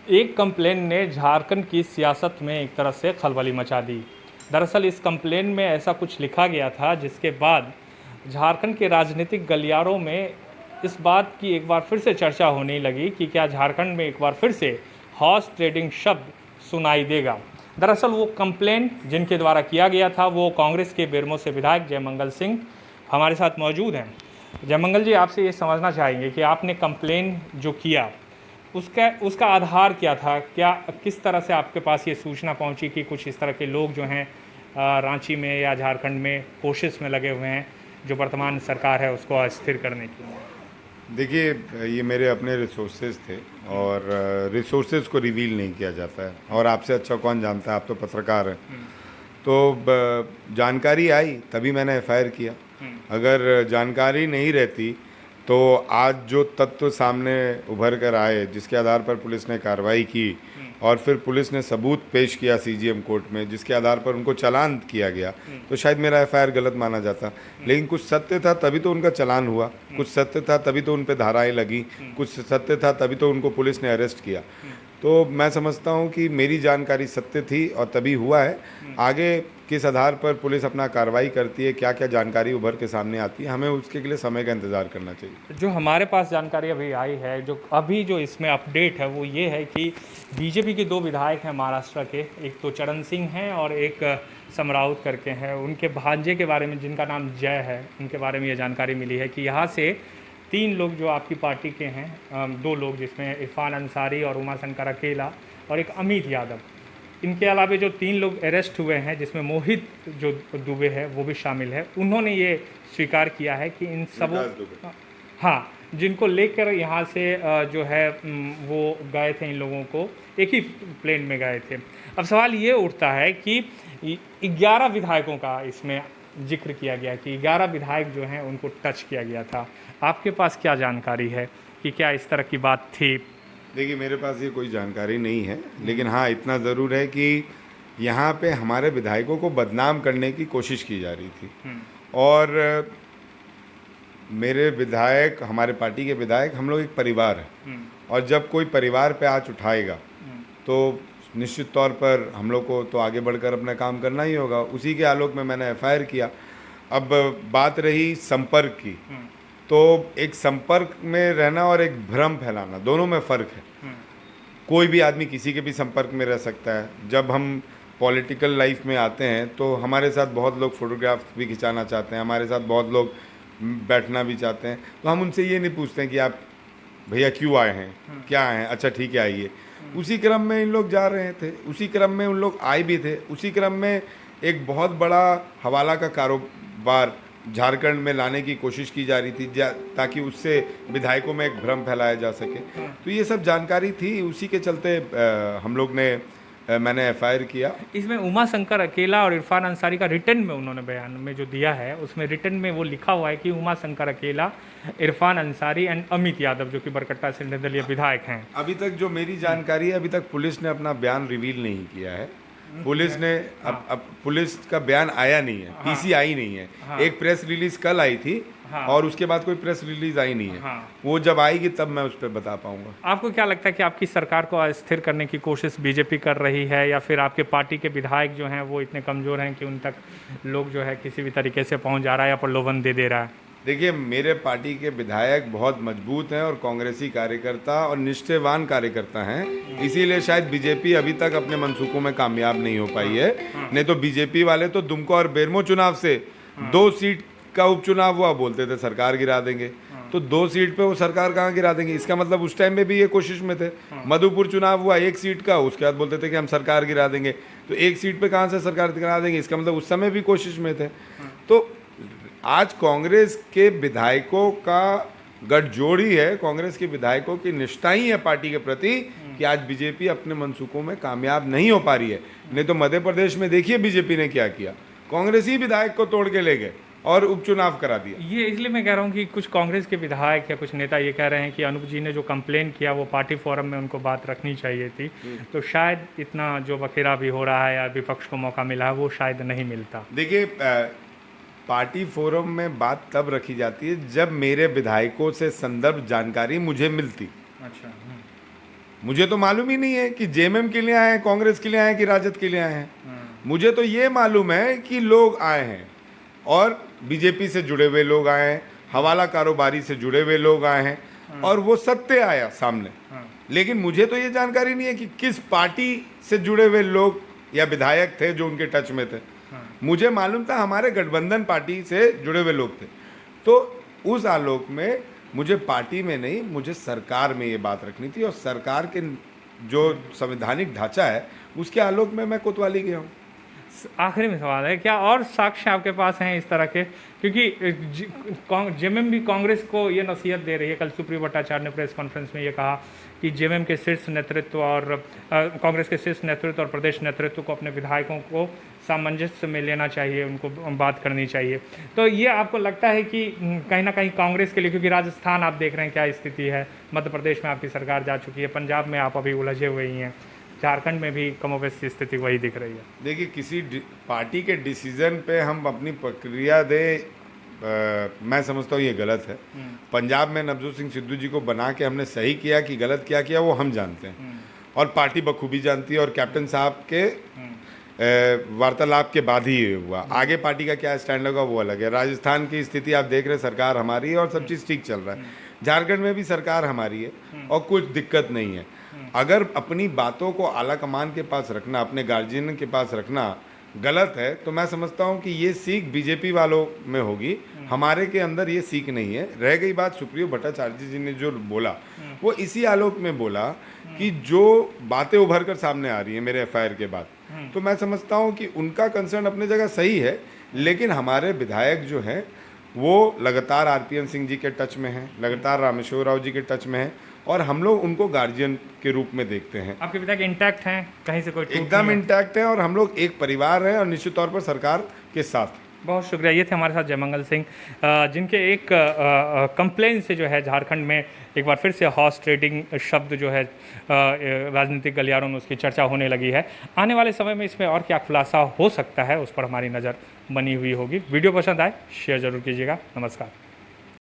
एक कंप्लेन ने झारखंड की सियासत में एक तरह से खलबली मचा दी। दरअसल इस कंप्लेन में ऐसा कुछ लिखा गया था जिसके बाद झारखंड के राजनीतिक गलियारों में इस बात की एक बार फिर से चर्चा होने लगी कि क्या झारखंड में एक बार फिर से हॉर्स ट्रेडिंग शब्द सुनाई देगा। दरअसल वो कंप्लेन जिनके द्वारा किया गया था वो कांग्रेस के बेरमो से विधायक जयमंगल सिंह हमारे साथ मौजूद हैं। जयमंगल जी, आपसे ये समझना चाहेंगे कि आपने कंप्लेन जो किया उसका उसका आधार क्या था? क्या किस तरह से आपके पास ये सूचना पहुंची कि कुछ इस तरह के लोग जो हैं रांची में या झारखंड में कोशिश में लगे हुए हैं जो वर्तमान सरकार है उसको अस्थिर करने की? देखिए, ये मेरे अपने रिसोर्सेज थे और रिसोर्सेज को रिवील नहीं किया जाता है, और आपसे अच्छा कौन जानता है, आप तो पत्रकार हैं। तो जानकारी आई तभी मैंने एफआईआर किया। अगर जानकारी नहीं रहती तो आज जो तत्व सामने उभर कर आए, जिसके आधार पर पुलिस ने कार्रवाई की और फिर पुलिस ने सबूत पेश किया सीजीएम कोर्ट में, जिसके आधार पर उनको चालान किया गया, तो शायद मेरा एफआईआर गलत माना जाता। लेकिन कुछ सत्य था तभी तो उनका चालान हुआ, कुछ सत्य था तभी तो उन पे धाराएं लगी, कुछ सत्य था तभी तो उनको पुलिस ने अरेस्ट किया। तो मैं समझता हूँ कि मेरी जानकारी सत्य थी और तभी हुआ है। आगे किस आधार पर पुलिस अपना कार्रवाई करती है, क्या क्या जानकारी उभर के सामने आती है, हमें उसके लिए समय का इंतज़ार करना चाहिए। जो हमारे पास जानकारी अभी आई है, जो इसमें अपडेट है वो ये है कि बीजेपी के दो विधायक हैं महाराष्ट्र के, एक तो चरण सिंह हैं और एक समराउत करके हैं। उनके भांजे के बारे में, जिनका नाम जय है, उनके बारे में ये जानकारी मिली है कि यहाँ से 3 लोग जो आपकी पार्टी के हैं, 2 लोग जिसमें इरफान अंसारी और उमाशंकर अकेला और एक अमित यादव, इनके अलावा जो 3 लोग अरेस्ट हुए हैं जिसमें मोहित जो दुबे है वो भी शामिल है, उन्होंने ये स्वीकार किया है कि इन सबों, हाँ, जिनको लेकर यहाँ से जो है वो गए थे, इन लोगों को एक ही प्लेन में गए थे। अब सवाल ये उठता है कि 11 विधायकों का इसमें जिक्र किया गया कि 11 विधायक जो हैं उनको टच किया गया था। आपके पास क्या जानकारी है कि क्या इस तरह की बात थी? देखिए, मेरे पास ये कोई जानकारी नहीं है, लेकिन हाँ इतना ज़रूर है कि यहाँ पे हमारे विधायकों को बदनाम करने की कोशिश की जा रही थी। और मेरे विधायक, हमारे पार्टी के विधायक, हम लोग एक परिवार हैं, और जब कोई परिवार पे आँच उठाएगा तो निश्चित तौर पर हम लोग को तो आगे बढ़कर अपना काम करना ही होगा। उसी के आलोक में मैंने एफआईआर किया। अब बात रही संपर्क की, तो एक संपर्क में रहना और एक भ्रम फैलाना, दोनों में फ़र्क है। कोई भी आदमी किसी के भी संपर्क में रह सकता है। जब हम पॉलिटिकल लाइफ में आते हैं तो हमारे साथ बहुत लोग फ़ोटोग्राफ भी खिंचाना चाहते हैं, हमारे साथ बहुत लोग बैठना भी चाहते हैं। तो हम उनसे ये नहीं पूछते हैं कि आप भैया क्यों आए हैं, क्या आए हैं, अच्छा ठीक है आइए। उसी क्रम में इन लोग जा रहे थे, उसी क्रम में उन लोग आए भी थे, उसी क्रम में एक बहुत बड़ा हवाला का कारोबार झारखंड में लाने की कोशिश की जा रही थी, ताकि उससे विधायकों में एक भ्रम फैलाया जा सके। तो ये सब जानकारी थी, उसी के चलते हम लोग ने मैंने एफआईआर किया। इसमें उमाशंकर अकेला और इरफान अंसारी का रिटर्न में उन्होंने बयान में जो दिया है, उसमें रिटर्न में वो लिखा हुआ है कि उमाशंकर अकेला, इरफान अंसारी एंड अमित यादव जो कि बरकट्टा से निर्दलीय विधायक हैं। अभी तक जो मेरी जानकारी है, अभी तक पुलिस ने अपना बयान रिवील नहीं किया है। पुलिस ने अब पुलिस का बयान आया नहीं है, पीसी आई नहीं है। एक प्रेस रिलीज कल आई थी और उसके बाद कोई प्रेस रिलीज आई नहीं है। वो जब आएगी तब मैं उस पर बता पाऊंगा। आपको क्या लगता है कि आपकी सरकार को अस्थिर करने की कोशिश बीजेपी कर रही है, या फिर आपके पार्टी के विधायक जो हैं वो इतने कमज़ोर हैं कि उन तक लोग जो है किसी भी तरीके से पहुंच जा रहा है या प्रलोभन दे रहा है? देखिए, मेरे पार्टी के विधायक बहुत मजबूत हैं और कांग्रेसी कार्यकर्ता और निष्ठावान कार्यकर्ता हैं, इसीलिए शायद बीजेपी अभी तक अपने मनसूखों में कामयाब नहीं हो पाई है। नहीं तो बीजेपी वाले तो दुमका और बेरमो चुनाव से 2 सीट का उपचुनाव हुआ, बोलते थे सरकार गिरा देंगे। तो 2 सीट पे वो सरकार कहाँ गिरा देंगे? इसका मतलब उस टाइम में भी ये कोशिश में थे। मधुपुर चुनाव हुआ 1 सीट का, उसके बाद बोलते थे कि हम सरकार गिरा देंगे। तो 1 सीट पे कहाँ से सरकार गिरा देंगे? इसका मतलब उस समय भी कोशिश में थे। तो आज कांग्रेस के विधायकों का गठजोड़ ही है, कांग्रेस के विधायकों की निष्ठा ही है पार्टी के प्रति कि आज बीजेपी अपने मनसूखों में कामयाब नहीं हो पा रही है। नहीं तो मध्य प्रदेश में देखिए बीजेपी ने क्या किया, कांग्रेसी विधायक को तोड़ के ले गए और उपचुनाव करा दिया। ये इसलिए मैं कह रहा हूँ कि कुछ कांग्रेस के विधायक या कुछ नेता ये कह रहे हैं कि अनूप जी ने जो कंप्लेन किया वो पार्टी फोरम में उनको बात रखनी चाहिए थी, तो शायद इतना जो बखेरा भी हो रहा है या विपक्ष को मौका मिला है वो शायद नहीं मिलता। देखिए, पार्टी फोरम में बात तब रखी जाती है जब मेरे विधायकों से संदर्भ जानकारी मुझे मिलती। अच्छा। मुझे तो मालूम ही नहीं है कि जेएमएम के लिए आए हैं, कांग्रेस के लिए आए हैं कि राजद के लिए आए हैं। मुझे तो ये मालूम है कि लोग आए हैं और बीजेपी से जुड़े हुए लोग आए हैं, हवाला कारोबारी से जुड़े हुए लोग आए हैं और वो सत्य आया सामने। लेकिन मुझे तो ये जानकारी नहीं है कि किस पार्टी से जुड़े हुए लोग या विधायक थे जो उनके टच में थे। मुझे मालूम था हमारे गठबंधन पार्टी से जुड़े हुए लोग थे। तो उस आलोक में मुझे पार्टी में नहीं, मुझे सरकार में ये बात रखनी थी और सरकार के जो संवैधानिक ढांचा है उसके आलोक में मैं कोतवाली गया हूँ। आखिरी में सवाल है, क्या और साक्ष्य आपके पास हैं इस तरह के? क्योंकि जेएमएम भी कांग्रेस को ये नसीहत दे रही है। कल सुप्रियो भट्टाचार्य ने प्रेस कॉन्फ्रेंस में ये कहा कि जेएमएम के शीर्ष नेतृत्व और कांग्रेस के शीर्ष नेतृत्व और प्रदेश नेतृत्व को अपने विधायकों को सामंजस्य में लेना चाहिए, उनको बात करनी चाहिए। तो ये आपको लगता है कि कहीं ना कहीं कांग्रेस के लिए, क्योंकि राजस्थान आप देख रहे हैं क्या स्थिति है, मध्य प्रदेश में आपकी सरकार जा चुकी है, पंजाब में आप अभी उलझे हुए ही हैं, झारखंड में भी कमोबेश की स्थिति वही दिख रही है। देखिए, किसी पार्टी के डिसीजन पे हम अपनी प्रक्रिया दें, मैं समझता हूँ ये गलत है। पंजाब में नवजोत सिंह सिद्धू जी को बना के हमने सही किया कि गलत क्या किया वो हम जानते हैं और पार्टी बखूबी जानती है और कैप्टन साहब के वार्तालाप के बाद ही ये हुआ। आगे पार्टी का क्या स्टैंड होगा वो अलग है। राजस्थान की स्थिति आप देख रहे हैं, सरकार हमारी है और सब चीज़ ठीक चल रहा है। झारखंड में भी सरकार हमारी है और कुछ दिक्कत नहीं है। अगर अपनी बातों को आला कमान के पास रखना, अपने गार्जियन के पास रखना गलत है तो मैं समझता हूँ कि ये सीख बीजेपी वालों में होगी, हमारे के अंदर ये सीख नहीं है। रह गई बात सुप्रियो भट्टाचार्य जी ने जो बोला, वो इसी आलोक में बोला कि जो बातें उभर कर सामने आ रही हैं मेरे एफआईआर के बाद, तो मैं समझता हूँ कि उनका कंसर्न अपनी जगह सही है। लेकिन हमारे विधायक जो हैं वो लगातार आरपीएन सिंह जी के टच में हैं, लगातार रामेश्वर राव जी के टच में हैं और हम लोग उनको गार्जियन के रूप में देखते हैं। आपके विधायक इंटैक्ट हैं, कहीं से कोई एकदम इंटैक्ट है और हम लोग एक परिवार हैं और निश्चित तौर पर सरकार के साथ। बहुत शुक्रिया। ये थे हमारे साथ जयमंगल सिंह, जिनके एक कंप्लेन से जो है झारखंड में एक बार फिर से हॉर्स ट्रेडिंग शब्द जो है राजनीतिक गलियारों में उसकी चर्चा होने लगी है। आने वाले समय में इसमें और क्या खुलासा हो सकता है उस पर हमारी नज़र बनी हुई होगी। वीडियो पसंद आए शेयर जरूर कीजिएगा। नमस्कार।